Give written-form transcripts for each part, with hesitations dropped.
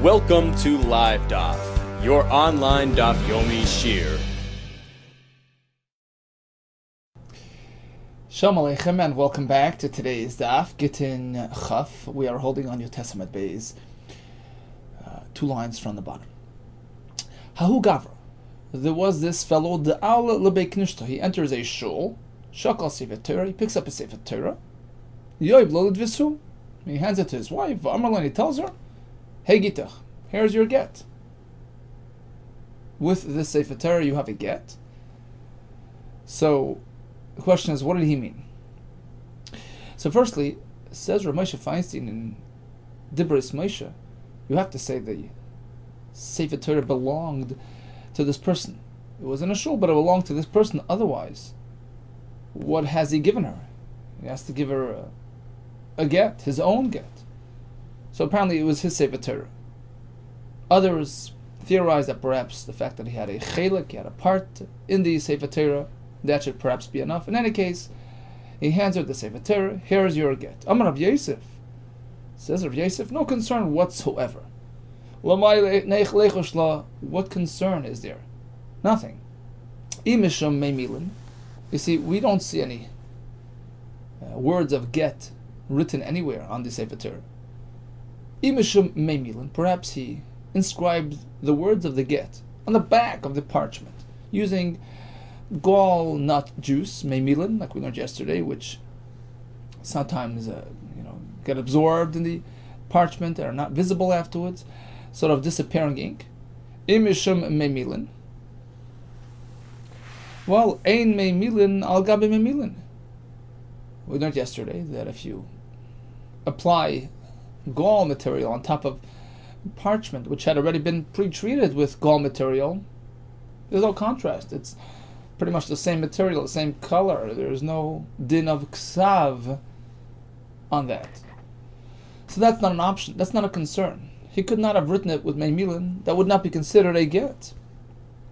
Welcome to Live DAF, your online DAF Yomi Shir. Shalom Aleichem and welcome back to today's DAF, GITTEN Chaf. We are holding on Yud Testament Beis, 2 lines from the bottom. Hahu Gavra. There was this fellow, the Al Lebei Knishta. He enters a shul, Shakal Sefer Torah, he picks up a Sefer Torah, Yoib Lo L'Dvisu. He hands it to his wife, Amarlan, he tells her, Hey Gittach, here's your get. With this Sefer Torah you have a get. So, the question is, what did he mean? So firstly, says Rav Moshe Feinstein in Dibros Moshe, you have to say the Sefer Torah belonged to this person. It was in a shul, but it belonged to this person. Otherwise, what has he given her? He has to give her a get, his own get. So apparently it was his Sefer Torah. Others theorize that perhaps the fact that he had a chelik, he had a part in the Sefer Torah, that should perhaps be enough. In any case, he hands her the Sefer Torah, here's your get. Amar Rav Yosef, says Rav Yosef, no concern whatsoever. What concern is there? Nothing. You see, we don't see any words of get written anywhere on the Sefer Torah. Perhaps he inscribed the words of the get on the back of the parchment using gall nut juice, meimilin, like we learned yesterday, which sometimes get absorbed in the parchment and are not visible afterwards, sort of disappearing ink. Imishum meimilin. Well, ein meimilin al gabi meimilin. We learned yesterday that if you apply gall material on top of parchment which had already been pre-treated with gall material, there's no contrast. It's pretty much the same material, the same color. There's no din of ksav on that. So that's not an option. That's not a concern. He could not have written it with meimilin. That would not be considered a get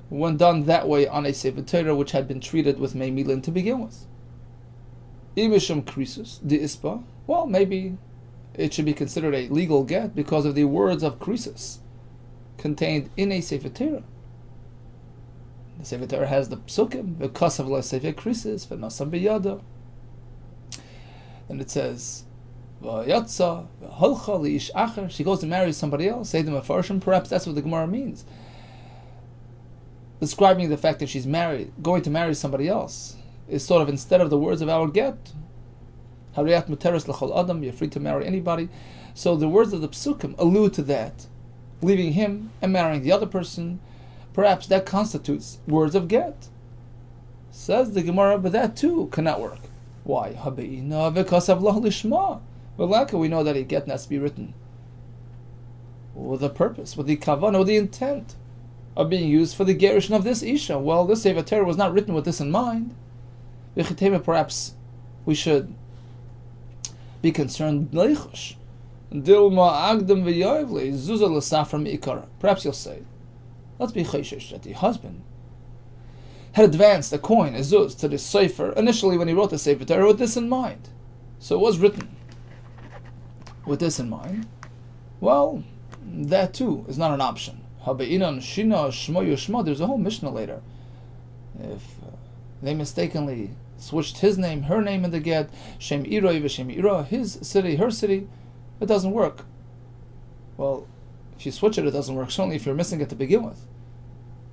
when done that way on a Sefer Torah which had been treated with meimilin to begin with. Imishum krisus, the ispa, well, maybe it should be considered a legal get because of the words of krisus contained in a Sefer Torah. The Sefer Torah has the psukim, v'kasav la sefer krisis, v'nasam b'yada. And it says, v'yatza, v'holcha li'ish acher. She goes to marry somebody else. Say the mefarshim. Perhaps that's what the Gemara means, describing the fact that she's going to marry somebody else, is sort of instead of the words of our get. Hariyat muteres l'chol adam. You're free to marry anybody. So the words of the psukim allude to that, leaving him and marrying the other person. Perhaps that constitutes words of get. Says the Gemara, but that too cannot work. Why? We know that a get has to be written with a purpose, with the kavanah, with the intent of being used for the gerushin of this isha. Well, this Sefer Torah was not written with this in mind. Perhaps we should be concerned. Perhaps you'll say, let's be chayshish that the husband had advanced a coin, a zuz, to the sefer initially when he wrote the Sefer Torah with this in mind. So it was written with this in mind. Well, that too is not an option. There's a whole Mishnah later. If they mistakenly switched his name, her name in the get, Shem Iroi v'Shem Ira, his city, her city, it doesn't work. Well, if you switch it, it doesn't work. Certainly if you're missing it to begin with.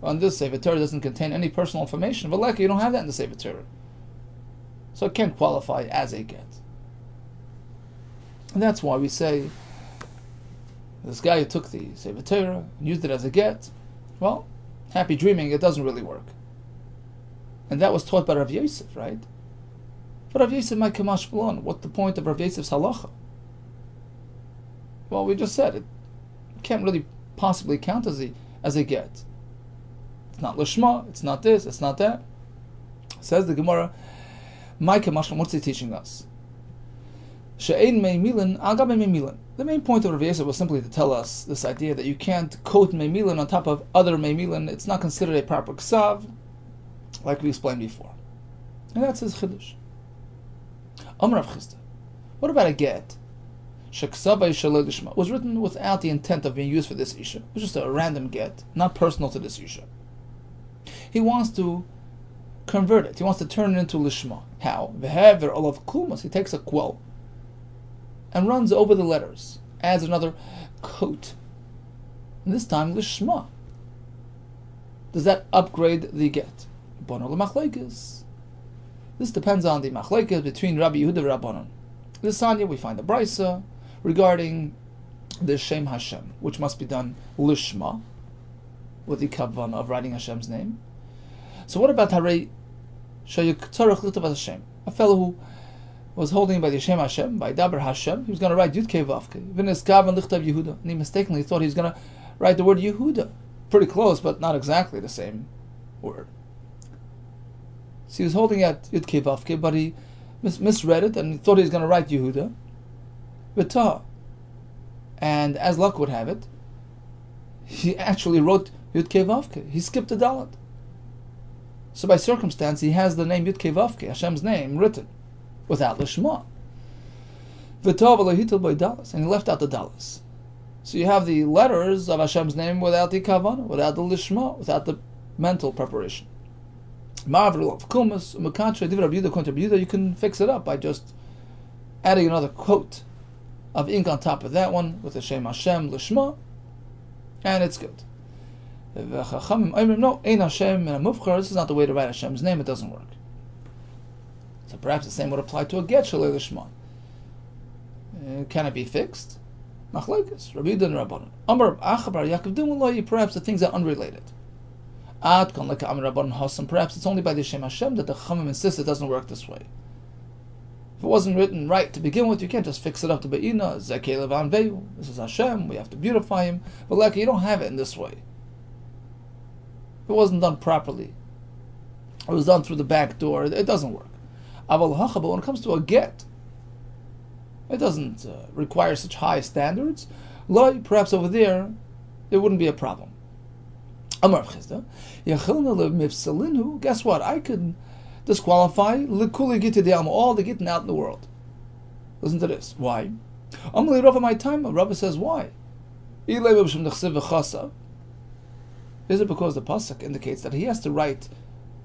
On this Sefer Torah doesn't contain any personal information. But you don't have that in the Sefer Torah. So it can't qualify as a get. And that's why we say, this guy who took the Sefer Torah and used it as a get, well, happy dreaming, it doesn't really work. And that was taught by Rav Yosef, right? But Rav Yosef might kamash balon. What's the point of Rav Yosef's halacha? Well, we just said it can't really possibly count as a get. It's not lishma, it's not this, it's not that. Says the Gemara, what's he teaching us? She'ein meimilin agabe meimilin. The main point of Rav Yosef was simply to tell us this idea that you can't coat meimilin on top of other meimilin. It's not considered a proper ksav, like we explained before. And that's his chiddush. Amar Rav Chisda. What about a get? was written without the intent of being used for this isha. It was just a random get, not personal to this isha. He wants to convert it. He wants to turn it into lishma. How? V'hever olav klumas. He takes a quill and runs over the letters, adds another coat, and this time lishma. Does that upgrade the get? This depends on the machlekes between Rabbi Yehuda and Rabbanon. This Sanya we find the brisa regarding the Shem Hashem, which must be done lishma, with the kavan of writing Hashem's name. So what about Harei Shayuk Tzarech Litav Hashem? A fellow who was holding by the Shem Hashem, by Daber Hashem, he was going to write Yud Kei Vavke, V'nes Kavan Lichtav Yehuda, and he mistakenly thought he was going to write the word Yehuda. Pretty close, but not exactly the same word. So he was holding at Yud Kei Vavke, but he misread it and thought he was going to write Yehuda, V'tah. And as luck would have it, he actually wrote Yud Kei Vavke. He skipped a dalet. So by circumstance, he has the name Yud Kei Vavke, Hashem's name, written without Lishma. V'tah v'lohitel by dalas, and he left out the dalas. So you have the letters of Hashem's name without the kavanah, without the lishma, without the mental preparation. You can fix it up by just adding another quote of ink on top of that one with the Shem Hashem lishma, and it's good. No, Ein Hashem and a mufchar. This is not the way to write Hashem's name. It doesn't work. So perhaps the same would apply to a get shalei lishma. Can it be fixed? Machlekes, Rabbi Yehuda and Rabbanon. Amar Achabar Yaakov Dimulai. Perhaps the things are unrelated. Ad kan leka Amar Rabbanon Hasam. Perhaps it's only by the Shem Hashem that the Chachamim insist it doesn't work this way. If it wasn't written right to begin with, you can't just fix it up to Be'ina, Zekei Levan Veyu. This is Hashem. We have to beautify him. But like you don't have it in this way. It wasn't done properly. It was done through the back door. It doesn't work. Aval Hacha. But when it comes to a get, it doesn't require such high standards. Perhaps over there, it wouldn't be a problem. Amar Chizda, guess what? I could disqualify all the gittin out in the world. Listen to this. Why? My time. Rabbi says why? Is it because the pasuk indicates that he has to write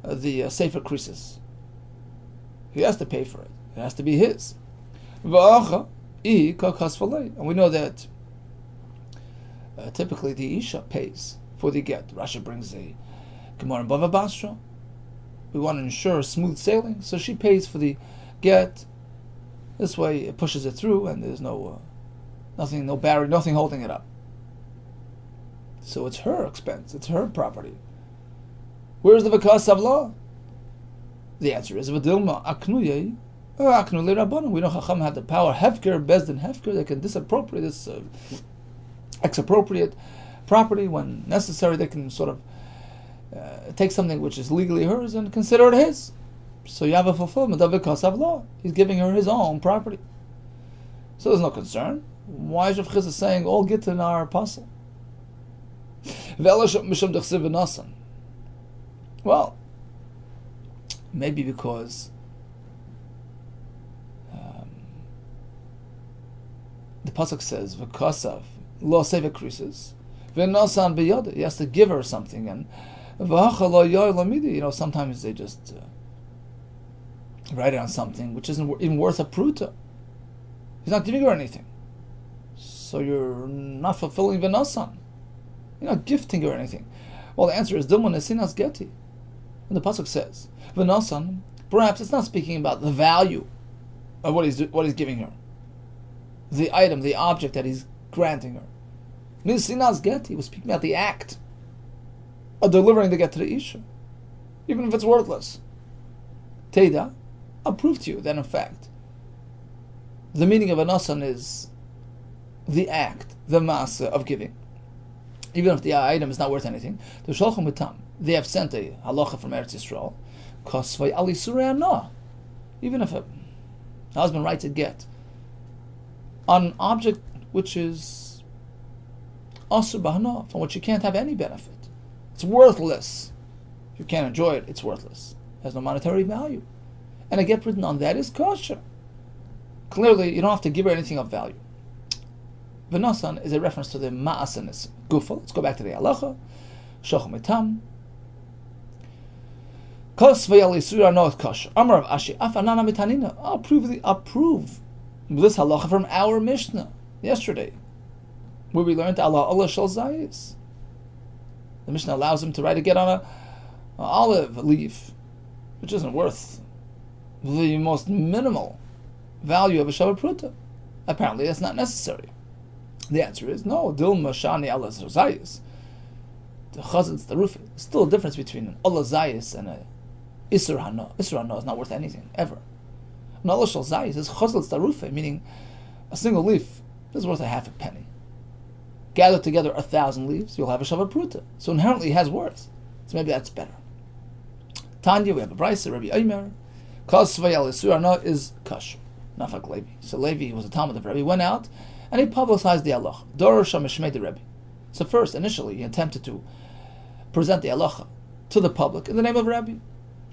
the sefer creases? He has to pay for it. It has to be his. And we know that typically the Isha pays for the get. Rashi brings a Gemara in Bava Basra. We want to ensure smooth sailing, so she pays for the get. This way it pushes it through and there's no barrier, nothing holding it up. So it's her expense, it's her property. Where's the Vakas of law? The answer is Vadilma Aknuye. We know Chacham have the power, Hefker, Bezdin Hefker, they can disappropriate this, expropriate property when necessary. They can sort of take something which is legally hers and consider it his. So you have a fulfillment of the Kasav law. He's giving her his own property. So there's no concern. Why is Rav Chizah saying all gittin are apostle? Well, maybe because the pasuk says v'kasav lo seva krisis v'nasan b'yada. He has to give her something, and sometimes they just write it on something which isn't even worth a pruta. He's not giving her anything, so you're not fulfilling v'nasan. You're not gifting her anything. Well, the answer is Dilma Nesinas Geti. And the pasuk says v'nasan. Perhaps it's not speaking about the value of what he's giving her, the item, the object that he's granting her. Nesinas Geti. He was speaking about the act of delivering the get to the Isha, even if it's worthless. Teda, I'll prove to you that in fact the meaning of a nasan is the act, the masa of giving. Even if the item is not worth anything, the Shalchim Mitam, they have sent a halacha from Eretz Yisrael, Kosvay Ali Surayana. Even if a husband writes a get on an object which is Asur Bahana, from which you can't have any benefit. It's worthless. If you can't enjoy it, it's worthless. It has no monetary value. And a get written on that is kosher. Clearly, you don't have to give her anything of value. V'nosan is a reference to the ma'asanis gufa. Let's go back to the halacha. Shochem etam. Kos v'yal yisur not kosher. Amar of Ashi af anana mitanina. I'll prove this halacha from our Mishnah yesterday, where we learned Allah shel zayis. The Mishnah allows him to write a get on an olive leaf, which isn't worth the most minimal value of a Shabbat Pruta. Apparently, that's not necessary. The answer is no. Dilma shani Allah zayis. The chazitz, the roof. There's still a difference between an Allah zayis and a Isur hana. Isur hana is not worth anything ever. An Allah shel zayis is chazitz darufe, meaning a single leaf is worth a half a penny. Gather together 1,000 leaves, you'll have a Shabbat Pruta. So inherently it has worth. So maybe that's better. Tanya, we have a brayso, Rabbi Eimer. Kos v'yal Yisur hana is kosher. Nafak Levi. So Levi, who was a Talmud of Rabbi, went out and he publicized the halacha. Dor Shamishmei the Rebbe. So first, initially, he attempted to present the halacha to the public in the name of Rabbi.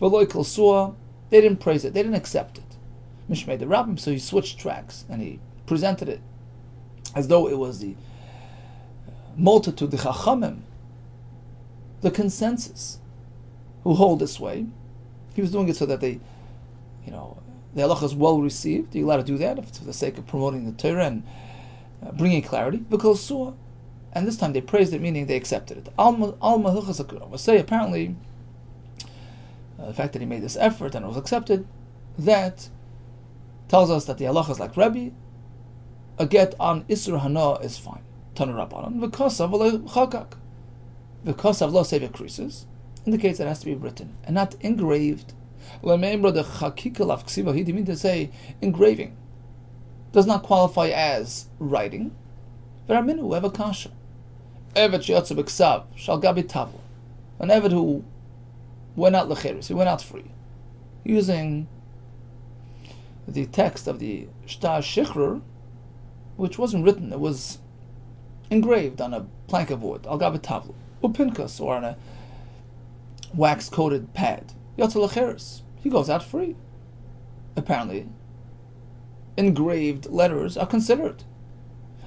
V'loi kol suah, they didn't praise it, they didn't accept it. Mishmei the Rabbim, so he switched tracks and he presented it as though it was the multitude, the chachamim, the consensus, who hold this way. He was doing it so that the halacha is well received. You're allowed to do that if it's for the sake of promoting the Torah and bringing clarity. Because suah, and this time they praised it, meaning they accepted it. Alma say apparently the fact that he made this effort and it was accepted, that tells us that the halacha is like Rabbi. A get on Isur hana is fine. Tanurabanan, v'kosav lo chakak. V'kosav lo save increases, indicates that it has to be written and not engraved. L'meimra de chakika lav ksiva, he didn't mean to say engraving. Does not qualify as writing. V'raminu, we have a kasha. Evet she'yotze b'ksav, shal gabi tavla. An evet who went out lecheres, he went out free, using the text of the Shtar Shichrur, which wasn't written, it was engraved on a plank of wood, al gabi tavla, upinkas, or on a wax-coated pad. Yotze lecheres, he goes out free. Apparently, engraved letters are considered.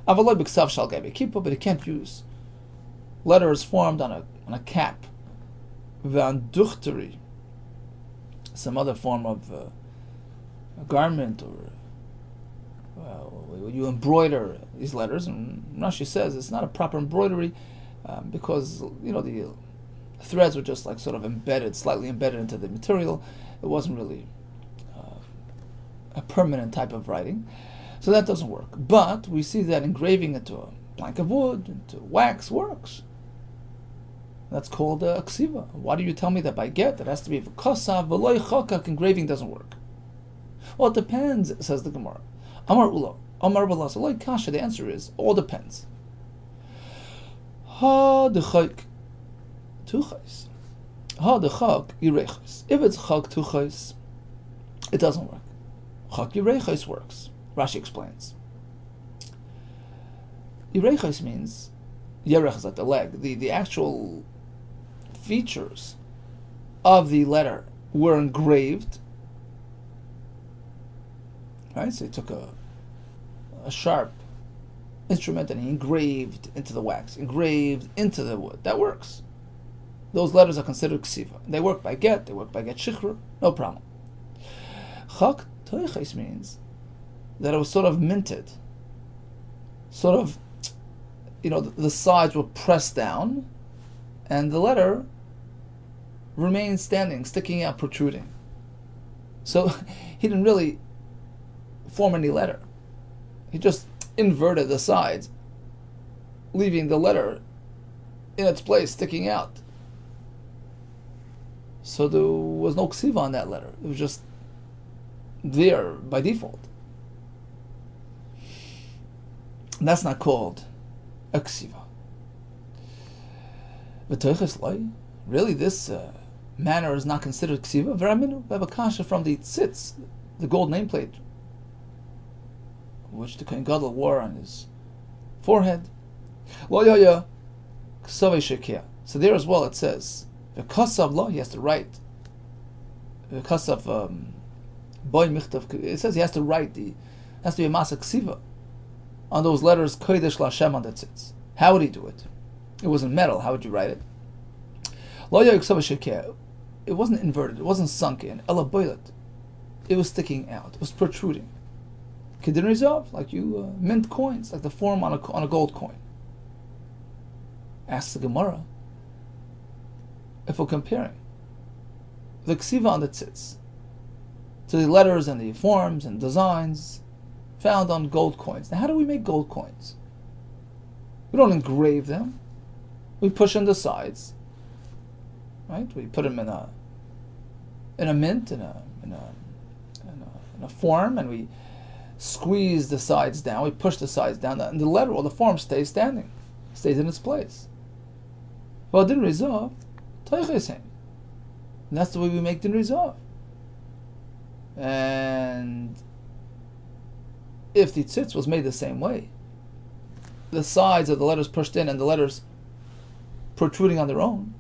Avaloi b'ksav shal gabi kippah, but he can't use letters formed on a cap. V'anduchteri, some other form of a garment, or you embroider these letters. And Rashi says it's not a proper embroidery because the threads were just like sort of slightly embedded into the material. It wasn't really a permanent type of writing, so that doesn't work. But we see that engraving into a plank of wood, into wax, works. That's called a ksiva. Why do you tell me that by get it has to be v'kosav v'loy chokak, engraving doesn't work? Well, it depends, says the Gemara. Amar ulo, Amar b'las, loy kasha. The answer is all depends. Ha dechok tuchais, ha dechok yirechos. If it's chok tuchais, it doesn't work. Chok yirechos works. Rashi explains. Yirechos means yerech is like the leg. The actual features of the letter were engraved. Right? So he took a sharp instrument and he engraved into the wax, engraved into the wood. That works. Those letters are considered ksiva. They work by get shichrur, no problem. Chak toiches means that it was sort of minted. Sort of, the sides were pressed down and the letter remained standing, sticking out, protruding. So he didn't really form any letter. He just inverted the sides, leaving the letter in its place, sticking out. So there was no ksiva on that letter. It was just there by default. And that's not called a ksiva. Really, this manner is not considered ksiva. Veraminu, we have a kasha from the tzitz, the gold nameplate, which the Kohen Gadol wore on his forehead. So there as well it says, v'kasav lo, he has to write. V'kasav boy michtav, it says he has to write has to be a masa ksiva. on those letters Kodesh Lashem on the tzitz. How would he do it? It wasn't metal. How would you write it? It wasn't inverted. It wasn't sunk in. It was sticking out. It was protruding. Kedin Rizov, like you mint coins, like the form on a gold coin. Ask the Gemara if we're comparing the ksiva on the tzitz to the letters and the forms and designs found on gold coins. Now, how do we make gold coins? We don't engrave them. We push in the sides, right? We put them in a mint, in a form, and we squeeze the sides down. We push the sides down, and the letter or the form stays standing, stays in its place. Well, din rizov, and that's the way we make din rizov. And if the tzitz was made the same way, the sides of the letters pushed in and the letters protruding on their own,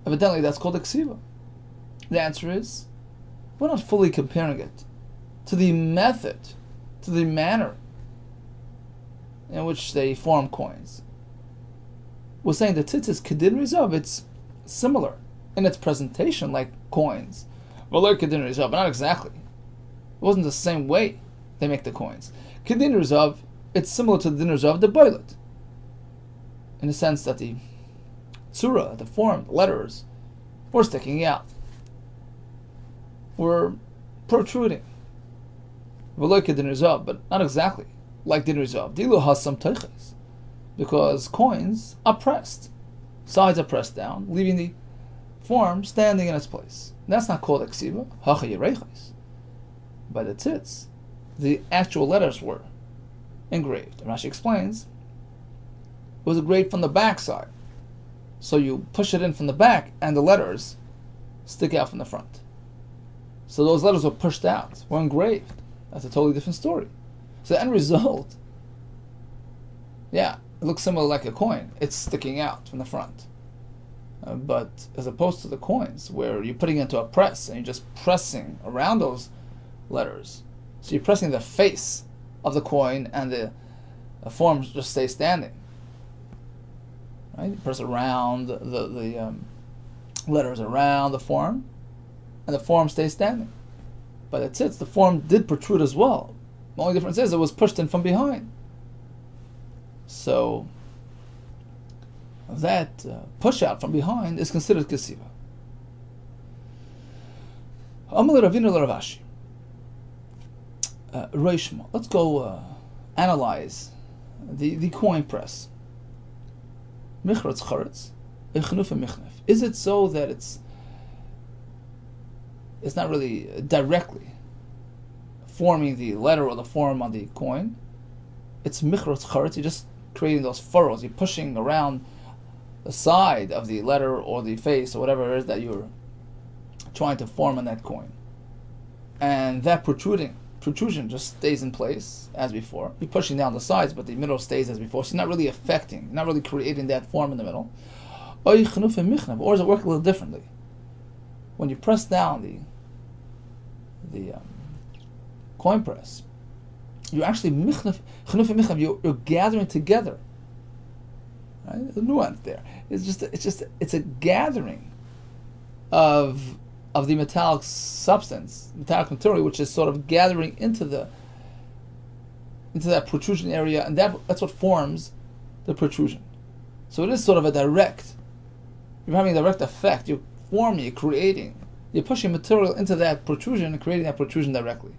evidently that's called a ksiva. The answer is, we're not fully comparing it to the method, to the manner in which they form coins. We're saying the tzitz is kedin rizov, it's similar in its presentation like coins. Well, like kedin rizov, but not exactly. It wasn't the same way they make the coins. Kedin rizov, it's similar to the din rizov, the boilet, in the sense that the tzura, the form, the letters, were sticking out, were protruding. V'lo kedin rizov, but not exactly like din rizov. Dilu hasam teiches, because coins are pressed, sides are pressed down, leaving the form standing in its place. That's not called eksiva. Hacha yereiches. By the tzitz, the actual letters were engraved. Rashi explains, it was engraved from the back side. So you push it in from the back, and the letters stick out from the front. So those letters were pushed out, were engraved. That's a totally different story. So the end result, yeah, it looks similar like a coin. It's sticking out from the front. But as opposed to the coins, where you're putting it into a press, and you're just pressing around those letters. So you're pressing the face of the coin, and the form just stays standing. Right? You press around the letters around the form, and the form stays standing. But that's it. The form did protrude as well. The only difference is it was pushed in from behind. So that push out from behind is considered kesiva. Amalei Ravina Ravashi. Reishma. Let's go analyze the coin press. Michratz charetz, echnuf and michnef. Is it so that it's not really directly forming the letter or the form on the coin? It's michratz charetz. You're just creating those furrows. You're pushing around the side of the letter or the face or whatever it is that you're trying to form on that coin, and that protrusion just stays in place as before. You're pushing down the sides, but the middle stays as before. So you're not really affecting, not really creating that form in the middle. Or does it work a little differently? When you press down the coin press, you're actually you're gathering together. Right? There's a nuance there. It's a gathering of the metallic substance, metallic material, which is sort of gathering into that protrusion area, and that's what forms the protrusion. So it is sort of a direct. You're having a direct effect. You're forming, you're creating, you're pushing material into that protrusion and creating that protrusion directly,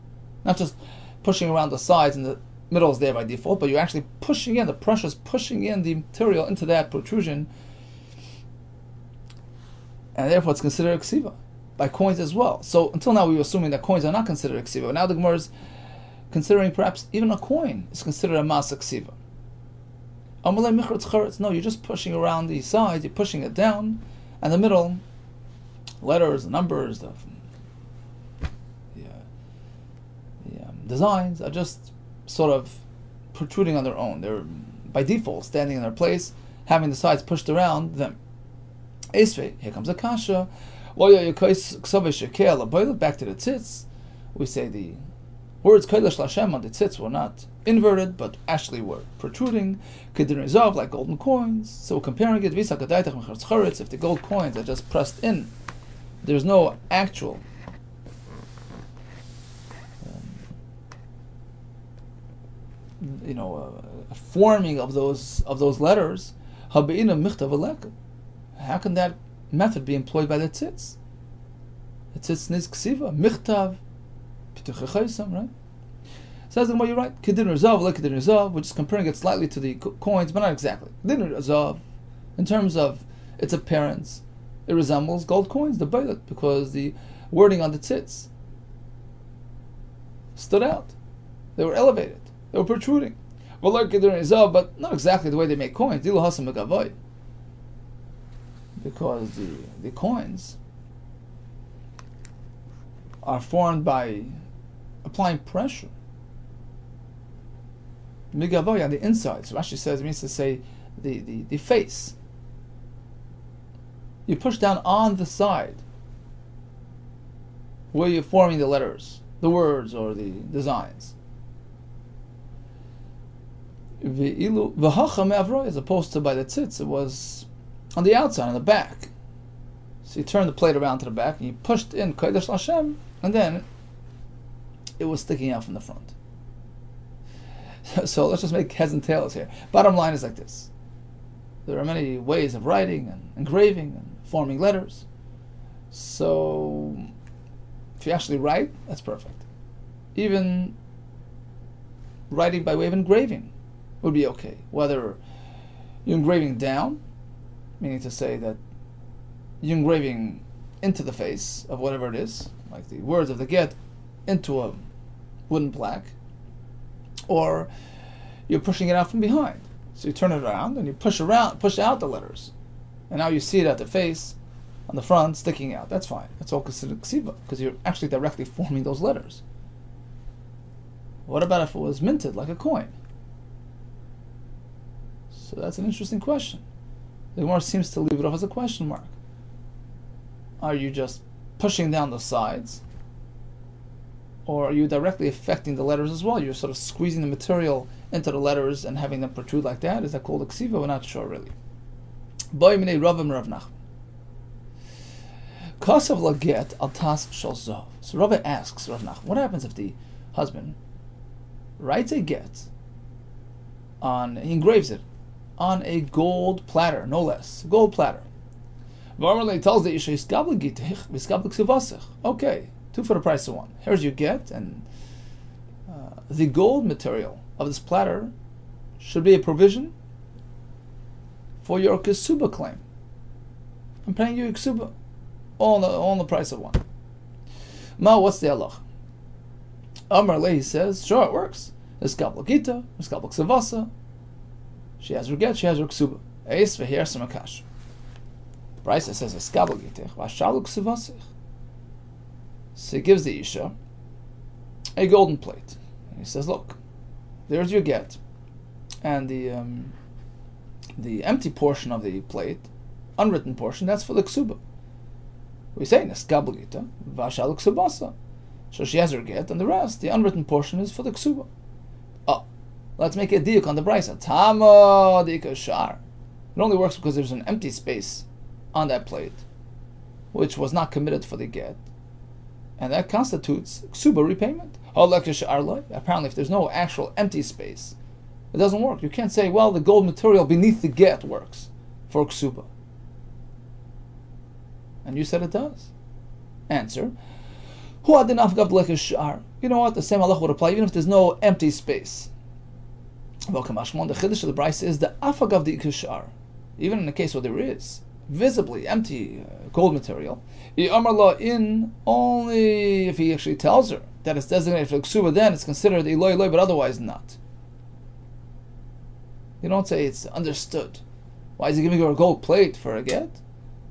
not just pushing around the sides and the middle is there by default, but you're actually pushing in, the pressure's pushing in the material into that protrusion, and therefore it's considered a ksiva by coins as well. So until now we were assuming that coins are not considered a ksiva. Now the Gemara is considering perhaps even a coin is considered a masa ksiva. No, you're just pushing around the sides, you're pushing it down, and the middle, letters, the numbers, the designs are just sort of protruding on their own. They're by default standing in their place, having the sides pushed around them. Esvei, here comes a kasha. Back to the tzitz, we say the Words Kodesh Lashem on the tzitz were not inverted, but actually were protruding. Gittin Rezav, like golden coins. So comparing it, if the gold coins are just pressed in, there's no actual forming of those letters. How can that method be employed by the tzitz? The tzitz needs ksiva, michtav, right? Says the Gemara, you're right. Kedin Rezav, like Kedin Rezav, which is comparing it slightly to the coins, but not exactly. Kedin Rezav, in terms of its appearance, it resembles gold coins, the baylet, because the wording on the tzitz stood out. They were elevated. They were protruding. Well, like Kedin Rezav, but not exactly the way they make coins. Dilu hasam megavoy, because the coins are formed by applying pressure. Migavoy on the inside. So Rashi says, it means to say the face. You push down on the side where you're forming the letters, the words, or the designs. As opposed to by the tzitz, it was on the outside, on the back. So you turn the plate around to the back and you pushed in Kodesh Lashem, and then it was sticking out from the front. So let's just make heads and tails here. Bottom line is like this. There are many ways of writing and engraving and forming letters. So if you actually write, that's perfect. Even writing by way of engraving would be okay. Whether you're engraving down, meaning to say that you're engraving into the face of whatever it is, like the words of the get, into a wooden plaque, or you're pushing it out from behind. So you turn it around and you push out the letters, and now you see it at the face, on the front, sticking out. That's fine. That's all considered ksiva, because you're actually directly forming those letters. What about if it was minted like a coin? So that's an interesting question. The Gemara seems to leave it off as a question mark. Are you just pushing down the sides, or are you directly affecting the letters as well? You're sort of squeezing the material into the letters and having them protrude like that. Is that called a ksiva? We're not sure really. Boy minei Ravim Rav Nachman. Kasav laget al tas shel zav. So Rabbi asks Rav Nachman, what happens if the husband writes a get he engraves it on a gold platter, no less, gold platter. Tells the isha, okay, 2 for the price of 1. Here's your get, and the gold material of this platter should be a provision for your ksuba claim. I'm paying you ksuba, all on the price of 1. Ma, what's the halach? Amar Le, he says, sure, it works. Eskabel gita, eskabel ksavasa. She has her get, she has her ksuba. Eis v'her samakash. Brisa says eskabel gitech v'ashalu ksavasich. So he gives the isha a golden plate, and he says, look, there's your get, and the empty portion of the plate, unwritten portion, that's for the ksuba. We say eskabel gita v'ashalu ksavasa. So she has her get, and the rest, the unwritten portion, is for the ksuba. Oh, let's make a diuk on the brisa. Tama diuk shar. It only works because there's an empty space on that plate, which was not committed for the get, and that constitutes ksuba repayment. Apparently, if there's no actual empty space, it doesn't work. You can't say, well, the gold material beneath the get works for ksuba. And you said it does. Answer. You know what? The same halach would apply even if there's no empty space. The chiddush of the brisa is the afagav the ikashar. Even in the case where there is visibly empty gold material, in only if he actually tells her that it's designated for ksuba, then it's considered iloi iloi, but otherwise not. You don't say it's understood. Why is he giving her a gold plate for a get?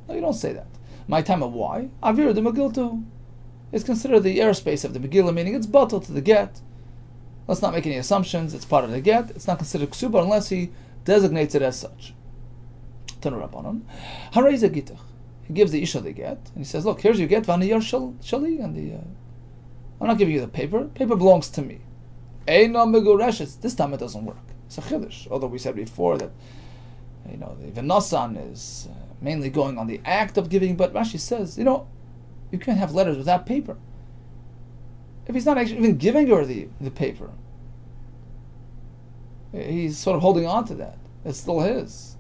No, you don't say that. My time of why? Avir the Megillah is considered the airspace of the Megillah, meaning it's batal to the get. Let's not make any assumptions. It's part of the get. It's not considered ksuba unless he designates it as such. He gives the isha the get, and he says, look, here's your get, vaniyar shali, and I'm not giving you the paper. Paper belongs to me. Eino megureshes. This time it doesn't work. It's a chiddush. Although we said before that, the v'nasan is mainly going on the act of giving, but Rashi says, you can't have letters without paper. If he's not actually even giving her the paper, he's sort of holding on to that. It's still his.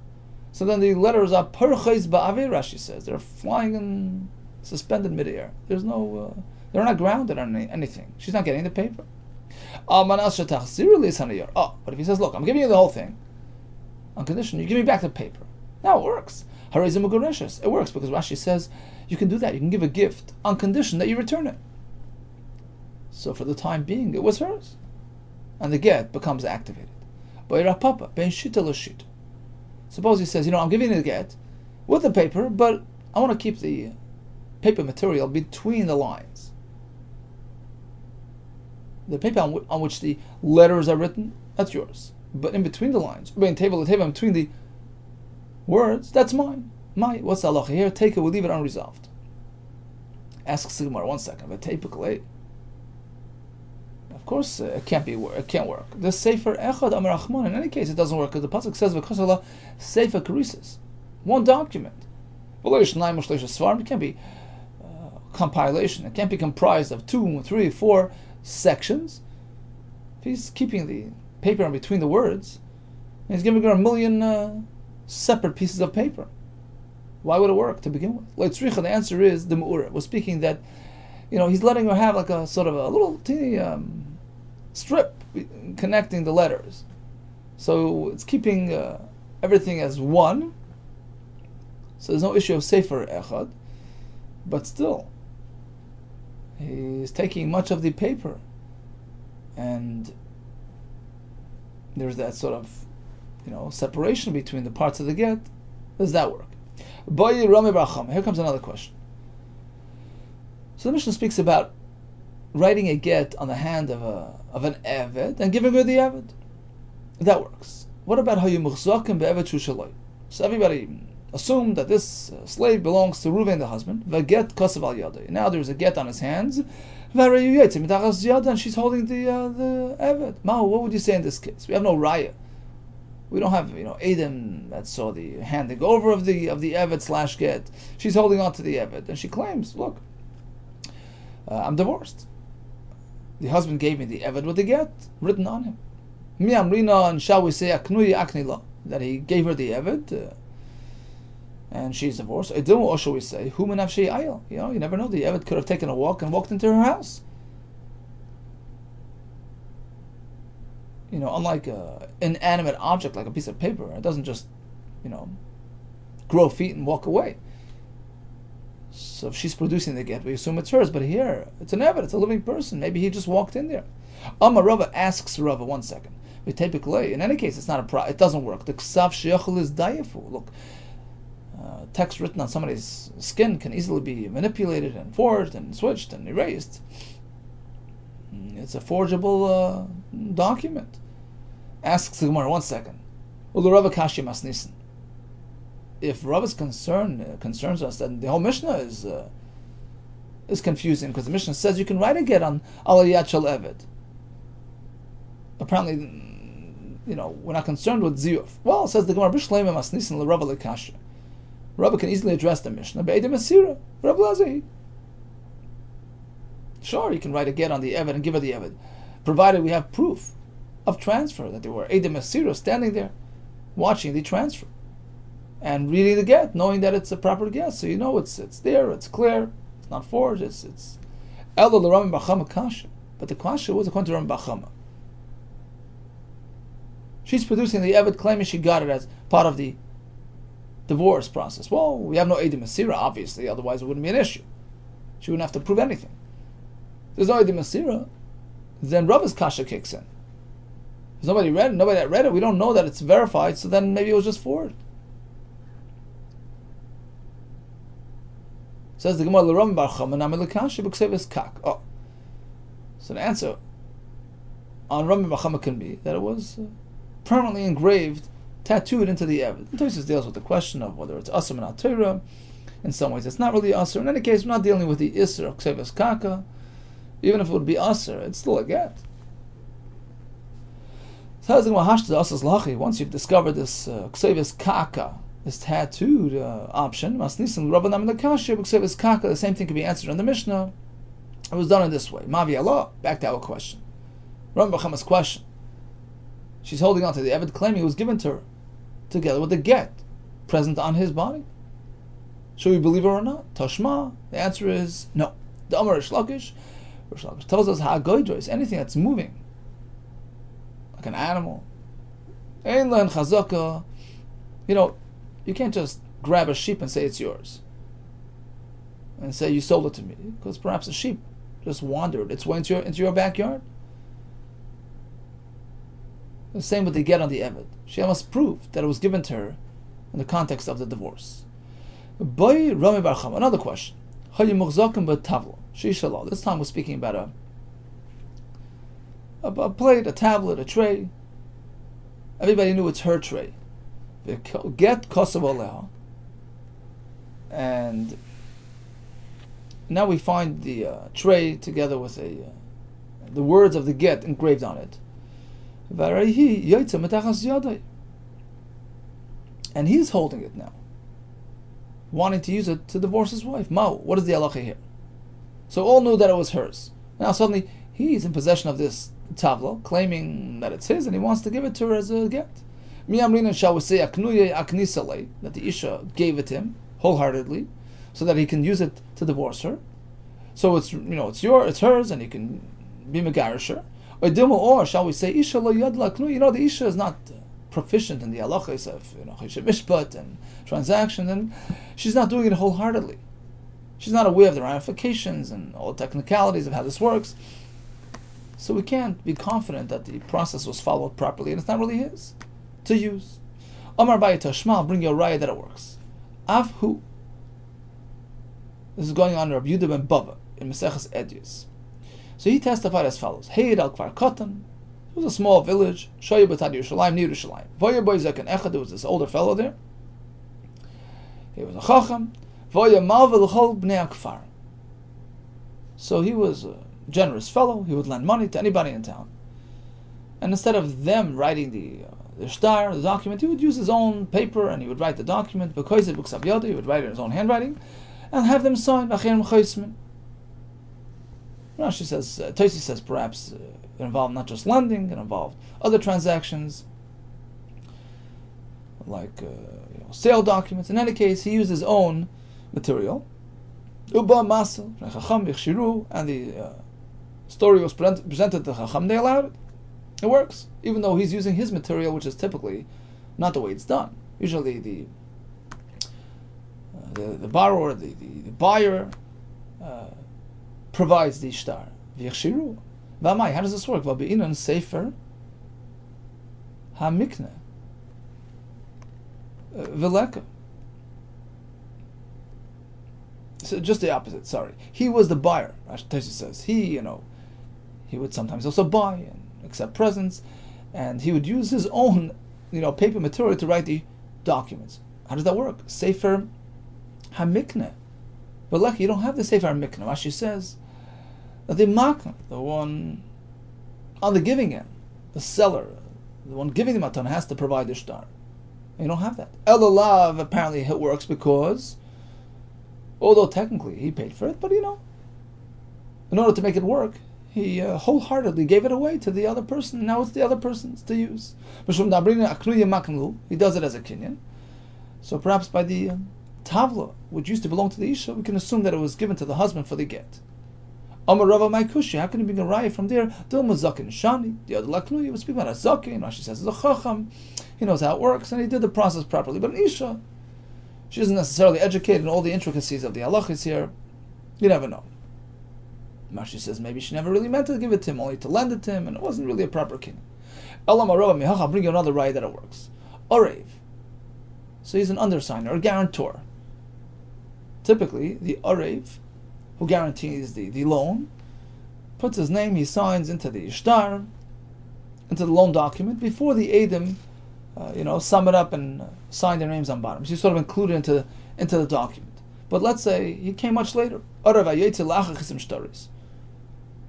So then the letters are perchais ba'avir, Rashi says. They're flying in suspended midair. There's no, they're not grounded on anything. She's not getting the paper. But if he says, look, I'm giving you the whole thing, on condition you give me back the paper. Now it works. It works because Rashi says you can do that. You can give a gift on condition that you return it. So for the time being, it was hers. And the get becomes activated. Suppose he says, I'm giving you the get with the paper, but I want to keep the paper material between the lines. The paper on which the letters are written, that's yours. But in between the lines, between the words, that's mine. What's the halacha here? Take it, we'll leave it unresolved. Asks the Gemara, 1 second. Of course, it can't work. The Sefer Echad Amar Achman, in any case, it doesn't work because the pasuk says v'kosala Sefer Kerisis, one document. It can't be compilation. It can't be comprised of 2, 3, 4 sections. If he's keeping the paper in between the words, he's giving her 1 million separate pieces of paper. Why would it work to begin with? The answer is the Me'ura was speaking that he's letting her have like a sort of a little teeny strip connecting the letters. So it's keeping everything as one. So there's no issue of Sefer Echad. But still, he's taking much of the paper. And there's that sort of, separation between the parts of the get. Does that work? Here comes another question. So the Mishnah speaks about writing a get on the hand of an Eved and giving her the Eved. That works. What about how you muchzakim be'eved shushaloi? So everybody assumed that this slave belongs to Reuven, the husband. V'get kosav al yadai. Now there's a get on his hands. And she's holding the Eved. What would you say in this case? We have no raya. We don't have, Adam that saw the handing over of the Eved / get. She's holding on to the Eved, and she claims, look, I'm divorced. The husband gave me the Eved with the get written on him. Mi amrina, and shall we say aknui aknila, that he gave her the Eved, and she's divorced. Or shall we say hu menafshei ayil? You never know. The Eved could have taken a walk and walked into her house. Unlike an inanimate object like a piece of paper, it doesn't just, grow feet and walk away. So if she's producing the get, we assume it's hers. But here, it's an Eved, it's a living person. Maybe he just walked in there. Rava asks Rava, 1 second. In any case, it's not it doesn't work. The ksav sheyachol is dayafu. Look, text written on somebody's skin can easily be manipulated and forged and switched and erased. It's a forgeable document. Asks the Gemara, 1 second. If Rava's concerns us, then the whole Mishnah is confusing, because the Mishnah says you can write a get on Aliyat Shel Eved. Apparently, we're not concerned with Ziyuf. Well, says the Gemara, B'Shleimah Masnisin LeRava Lekasha. Rava can easily address the Mishnah. Be'edim Asira, Rav Lazahi. Sure, you can write a get on the Eved and give her the Eved, provided we have proof of transfer, that there were Edim Asira standing there, watching the transfer, and reading the get, knowing that it's a proper get. So it's there, it's clear, it's not forged, it's Ela l'Rami Bachama Kasha. But the Kasha was according to Rami Bachama. She's producing the Eved, claiming she got it as part of the divorce process. Well, we have no Edim Asira, obviously, otherwise it wouldn't be an issue. She wouldn't have to prove anything. There's no Edim Asira, then Rava's Kasha kicks in. There's nobody that read it, we don't know that it's verified, so then maybe it was just forged. Says the Gemara, L'Ram Bar Chama Nami L'Kasha B'Kseves Kak. Oh. So the answer on Rami Bar Chama can be that it was permanently engraved, tattooed into the Eved. The Tosfos deals with the question of whether it's Asr or not Torah. In some ways it's not really Asr. In any case, we're not dealing with the Isser of Kseves Kaka. Even if it would be aser, it's still a get. Once you've discovered this ksevis kaka, this tattooed option, the same thing can be answered in the Mishnah. It was done in this way. Mavi Allah, back to our question. Rabbi Bachama's question. She's holding on to the Eved, claiming it was given to her, together with the get, present on his body. Should we believe her or not? Tashma, the answer is no. The Amar Rish Lakish tells us ha'goydro is anything that's moving, like an animal. Ein len chazaka. You can't just grab a sheep and say it's yours, and say you sold it to me, because perhaps a sheep just wandered its way into your backyard. The same with the get on the Eved. She must prove that it was given to her in the context of the divorce. Boy Rami Barcham, another question. This time we're speaking about a plate, a tablet, a tray. Everybody knew it's her tray. Get kosav aleha. And now we find the tray together with the words of the get engraved on it. And he's holding it now, wanting to use it to divorce his wife. Mao, what is the halacha here? So all knew that it was hers. Now suddenly he's in possession of this tavla, claiming that it's his, and he wants to give it to her as a get. Shall we say that the Isha gave it to him wholeheartedly, so that he can use it to divorce her? So it's it's hers, and he can be megarish her. Or shall we say Isha lo yad la knu? The Isha is not proficient in the halachas of mishpat and transactions, and she's not doing it wholeheartedly. She's not aware of the ramifications and all the technicalities of how this works. So we can't be confident that the process was followed properly, and it's not really his to use. Amar Baye Tashma, bring your raya that it works. Avhu. This is going on Rabbi Yehuda ben Bava in Maseches Edus. So he testified as follows: Heid al Kfar Katan. It was a small village. Shoya b'tad Yerushalayim, near Yerushalayim. Voya boy zekan echad. There was this older fellow there. He was a chacham. Voya malva l'chol bnei akfar. So he was a generous fellow. He would lend money to anybody in town. And instead of them writing the shtar, the document, he would use his own paper and he would write the document. Because it books yada, he would write it in his own handwriting and have them signed. Rashi says, Tosi says perhaps it involved not just lending, it involved other transactions, like sale documents. In any case, he used his own material. Uba Masel, and the story was presented to Chacham, they allowed it. It works, even though he's using his material, which is typically not the way it's done. Usually the borrower, the buyer, provides the shtar. V'yachshiru. V'amai, how does this work? V'abi'inan sefer ha'mikne. V'leka. So just the opposite, sorry. He was the buyer, Tosi says. He would sometimes also buy and accept presents, and he would use his own, paper material to write the documents. How does that work? Sefer ha'mikne. V'leka, you don't have the sefer ha'mikne. Rashi says that the makna, the one on the giving end, the seller, the one giving the matan, has to provide the shtar. You don't have that. Elalav, apparently it works because, although technically he paid for it, but in order to make it work, he wholeheartedly gave it away to the other person. Now it's the other person's to use. He does it as a kinyan. So perhaps by the tavla, which used to belong to the Isha, we can assume that it was given to the husband for the get. Amar Rava Maikushi, how can you bring a raya from there? Dilma Zakin Shani, the other Laknu, he was speaking about a Zakin, Rashi says it's a Chacham, he knows how it works, and he did the process properly. But an Isha, she isn't necessarily educated in all the intricacies of the halachas here. You never know. Rashi says maybe she never really meant to give it to him, only to lend it to him, and it wasn't really a proper king. Elamar Rava Mihacha, I'll bring you another raya that it works. Orev. So he's an undersigner, a guarantor. Typically, the Orev, who guarantees the loan, puts his name, he signs into the shtar, into the loan document, before the Eidim, sum it up and sign their names on bottom. So he's sort of included into the document. But let's say he came much later.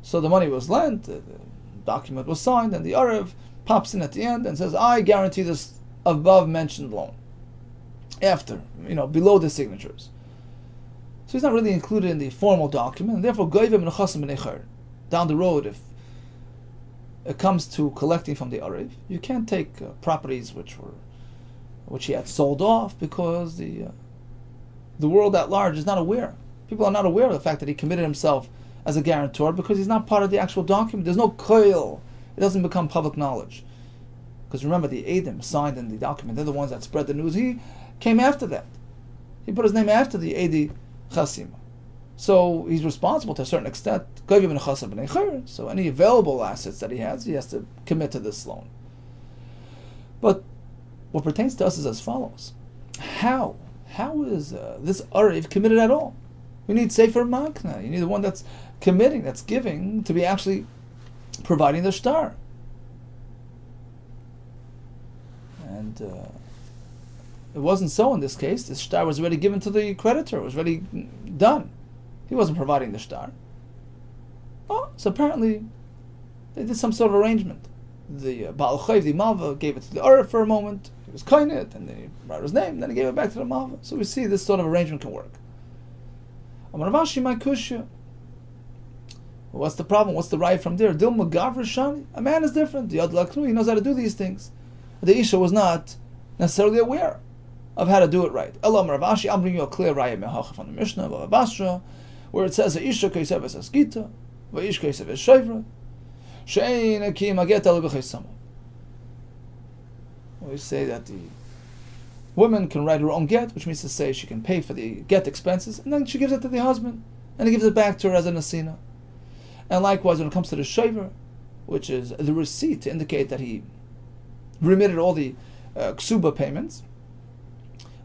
So the money was lent, the document was signed, and the Arev pops in at the end and says, I guarantee this above mentioned loan. After, below the signatures. So he's not really included in the formal document, and therefore down the road, if it comes to collecting from the Arev, you can't take properties which he had sold off, because the world at large is not aware. People are not aware of the fact that he committed himself as a guarantor, because he's not part of the actual document. There's no koil. It doesn't become public knowledge. Because remember, the Eidim signed in the document, they're the ones that spread the news. He came after that. He put his name after the Eidi Chasima. So he's responsible to a certain extent. So any available assets that he has to commit to this loan. But what pertains to us is as follows. How is this Arev committed at all? You need Sefer Makna. You need the one that's committing, that's giving, to be actually providing the shtar. And it wasn't so in this case. The shtar was already given to the creditor. It was already done. He wasn't providing the shtar. Oh, so apparently they did some sort of arrangement. The Baal Chayv, the Malva, gave it to the Arev for a moment. He was kind it, and then he wrote his name, and then he gave it back to the Malva. So we see this sort of arrangement can work. Amaravashi my kushya. What's the problem? What's the right from there? Dilma Gavra Shani. A man is different. The Yad Laknu, he knows how to do these things. The Isha was not necessarily aware of how to do it right. Elam Ravashi, I'll bring you a clear raya mehacha from the Mishnah of Basra, where it says, Isha kaisev es asgita, va'ish kaisev es shayvra, she'ein akim aget al b'chaysama. We say that the woman can write her own get, which means to say she can pay for the get expenses, and then she gives it to the husband, and he gives it back to her as an asina. And likewise, when it comes to the shaver, which is the receipt to indicate that he remitted all the ksuba payments,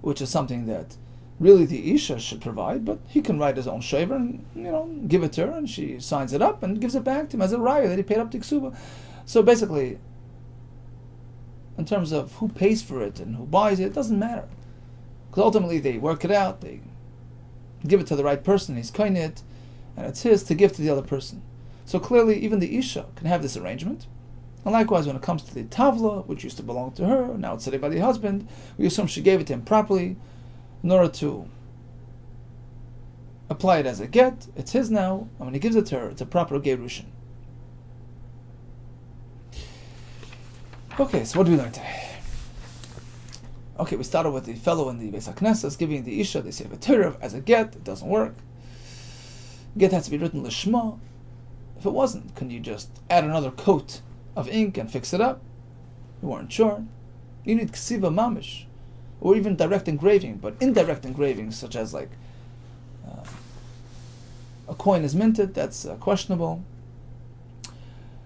which is something that really the Isha should provide, but he can write his own shaver and give it to her, and she signs it up and gives it back to him as a raya that he paid up the ksuba. So basically, in terms of who pays for it and who buys it, it doesn't matter. Because ultimately they work it out, they give it to the right person, he's kind it, and it's his to give to the other person. So clearly even the Isha can have this arrangement. And likewise when it comes to the Tavla, which used to belong to her, now it's said by the husband, we assume she gave it to him properly in order to apply it as a get. It's his now, and when he gives it to her, it's a proper gerushin. Okay, so what do we learn today? Okay, we started with the fellow in the Beis HaKnesses giving the Isha the Sefer Torah as a get. It doesn't work. Get has to be written Lishma. If it wasn't, can you just add another coat of ink and fix it up? You weren't sure. You need Ksiva Mamish, or even direct engraving, but indirect engraving, such as like a coin is minted, that's questionable.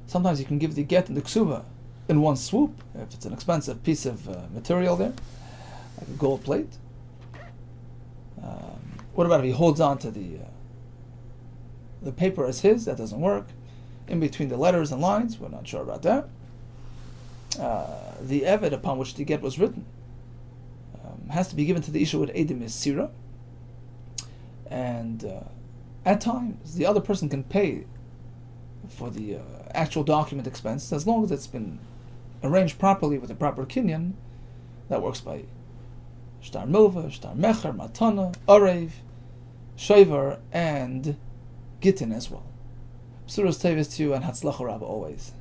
Sometimes you can give the get and the Ksuva in one swoop, if it's an expensive piece of material there, like a gold plate. What about if he holds on to the paper as his? That doesn't work. In between the letters and lines, we're not sure about that. The Eved upon which the get was written has to be given to the Isha with Eidim Sira, and at times the other person can pay for the actual document expense as long as it's been arranged properly with the proper kinyan. That works by Shtar Milva, Shtar Mecher, Matana, Arev, Shaver, and Gittin as well. Surah's Tevis to you, and Hatzlacha Rabba always.